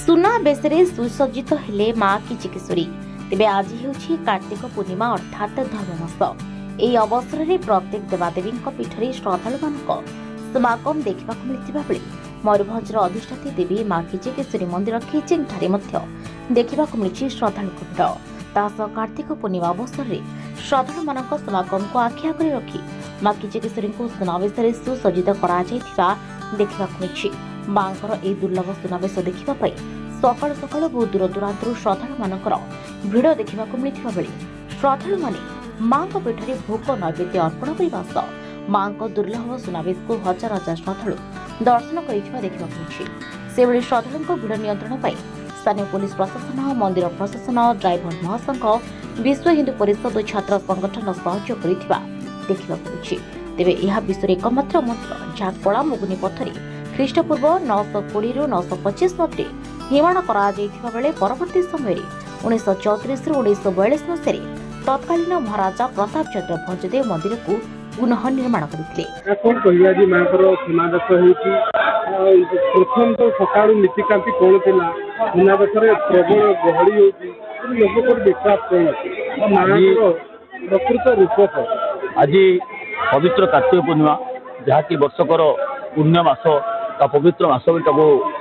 सुना बेसरे सुसज्जित हेले माँ किचकेश्वरी। तेबे आज हेउछि कार्तिक पूर्णिमा अर्थात धनुमास। ଏହି ଅବସରରେ ପ୍ରତ୍ୟେକ ଦେବାଦେବୀଙ୍କ ପୀଠରେ ଶ୍ରଦ୍ଧାଳୁମାନଙ୍କ ସମାଗମ ଦେଖିବାକୁ ମିଳିଥିବା ବେଳେ ମୟୂରଭଞ୍ଜର ଅଧିଷ୍ଠାତ୍ରୀ ଦେବୀ ମା କିଚକେଶ୍ୱରୀ ମନ୍ଦିର ଖିଚିଂଠାରେ ମଧ୍ୟ ଦେଖିବାକୁ ମିଳିଛି ଶ୍ରଦ୍ଧାଳୁଙ୍କ ଭିଡ଼। ତା ସହ କାର୍ତ୍ତିକ ପୂର୍ଣ୍ଣିମା ଅବସରରେ ଶ୍ରଦ୍ଧାଳୁମାନଙ୍କ ସମାଗମକୁ ଆଖି ଆଗରେ ରଖି ମା କିଚକେଶ୍ୱରୀଙ୍କୁ ସୁନାବେଶରେ ସୁସଜ୍ଜିତ କରାଯାଇଥିବା ଦେଖିବାକୁ ମିଳିଛି। ମାଙ୍କର ଏହି ଦୁର୍ଲଭ ସୁନାବେଶ ଦେଖିବା ପାଇଁ ସକାଳୁ ସକାଳୁ ବହୁ ଦୂର ଦୂରାନ୍ତରୁ ଶ୍ରଦ୍ଧାଳୁମାନଙ୍କର ଭିଡ଼ ଦେଖିବାକୁ ମିଳିଥିବା ବେଳେ ଶ୍ରଦ୍ଧାଳୁମାନେ ମାଙ୍କ ପୀଠରେ ଭୋଗ ନୈବେଦ୍ୟ ଅର୍ପଣ କରିବା ସହ ମାଙ୍କ ଦୁର୍ଲଭ ସୁନାବେଶକୁ ହଜାର ହଜାର ଶ୍ରଦ୍ଧାଳୁ ଦର୍ଶନ କରିଥିବା ଦେଖିବାକୁ ମିଳିଛି। ସେଭଳି ଶ୍ରଦ୍ଧାଳୁଙ୍କ ଭିଡ଼ ନିୟନ୍ତ୍ରଣ ପାଇଁ ସ୍ଥାନୀୟ ପୁଲିସ ପ୍ରଶାସନ, ମନ୍ଦିର ପ୍ରଶାସନ, ଡ୍ରାଇଭର ମହାସଂଘ, ବିଶ୍ୱ ହିନ୍ଦୁ ପରିଷଦ ଓ ଛାତ୍ର ସଂଗଠନ ସହଯୋଗ କରିଥିବା ଦେଖିବାକୁ ମିଳିଛି। ତେବେ ଏହା ବିଶ୍ୱରେ एकमात्र ମନ୍ଦିର ଯାହା କଳା ମୁଗୁନି ପଥରେ ଖ୍ରୀଷ୍ଟପୂର୍ବ 920ରୁ 925 ମଧ୍ୟରେ ନିର୍ମାଣ କରାଯାଇଥିବା ବେଳେ ପରବର୍ତ୍ତୀ ସମୟରେ 1934ରୁ 1942 ମସିହାରେ तत्कालीन महाराजा प्रताप चंद्र भंजदेव मंदिर को पुनः निर्माण करते। प्रथम तो सका नीतिकांति कौन थी सुनावेश प्रबल गहली प्रकृत रूप आज पवित्र कार्तिक पूर्णिमा जहाँकि वर्षकर पुण्य मास पवित्र मास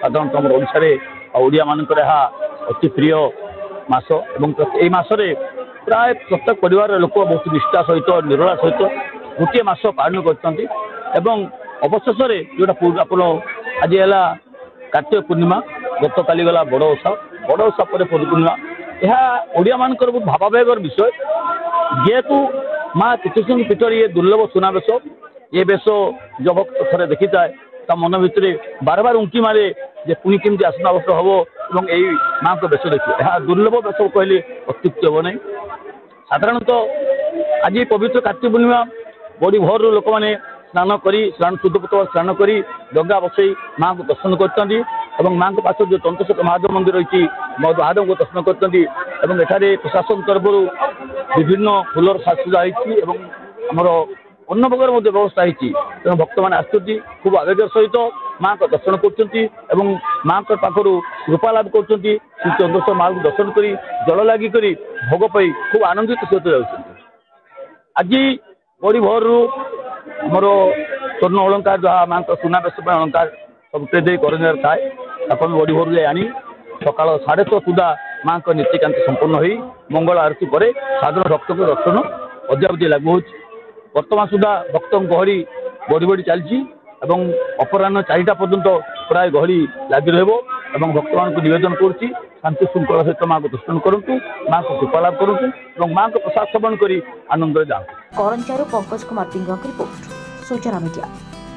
साधारणतः आम ओडिया मानकर अति प्रिय मास और मसरे प्राय प्रत्येक परिवार लोक बहुत निष्ठा सहित निरोला सहित गोटे मास पालन करवशेष जो आज है कार्तिक पूर्णिमा गत काली गला बड़ ओषा पर पूर्णिमा यह ओडिया मानकर बहुत भावावेगर विषय जेहेतु माँ किचकेश्वरी पीठर ये दुर्लभ सुनावेश ये बेश जो भक्त थे देखी थाए मन भितर बार बार उंकी मारे जे पुणी केमती आसनावस्त हम और यही माँ को बेश देखिए यह दुर्लभ बेश कहले अत्युक्ति हम नहीं। साधारणतः आज पवित्र कार्तिक पूर्णिमा बड़ी भोर लोक मैंने स्नान करी शुद्धपुत स्नान करी डंगा बसई माँ को दर्शन करते माँ को पास जो चंद्रशेखर महादेव मंदिर रही महादेव को दर्शन करते प्रशासन तरफ विभिन्न फूलर साजसजा होमर अन्न प्रकार व्यवस्था होती तेणु भक्त मैंने आसुच्च खूब आवेग सहित माँ को दर्शन कर माँ को पाखर कृपा लाभ कर चंद्रशेखर माँ को दर्शन कर जल लगिक भोग पाई खूब आनंदित सहित जाऊँ। आज बड़ी भोर आमर स्वर्ण अलंकार जहाँ माँ को सुनावेश अलंकार सब ट्रे कर थाए बड़ी भोर जाए आनी सका 6:30 सुधा माँ को नीतिकांति संपन्न हो मंगल आरती पर साधारण भक्त को दर्शन अद्यावधि लागू हो। वर्तमान सुधा भक्त गहली बढ़ी बढ़ी चलती अपराह 4टा पर्यंत प्राय गहली लगी रहा भक्त मान को निवेदन करुच्ची शांति श्रृंखला सहित माँ को दर्शन करूँ माँ को कृपा लाभ करूँ माँ को प्रसाद सेवन कर आनंद जाऊँ। करंजारू पंकज कुमार पिंगुआ की रिपोर्ट सूचना मीडिया।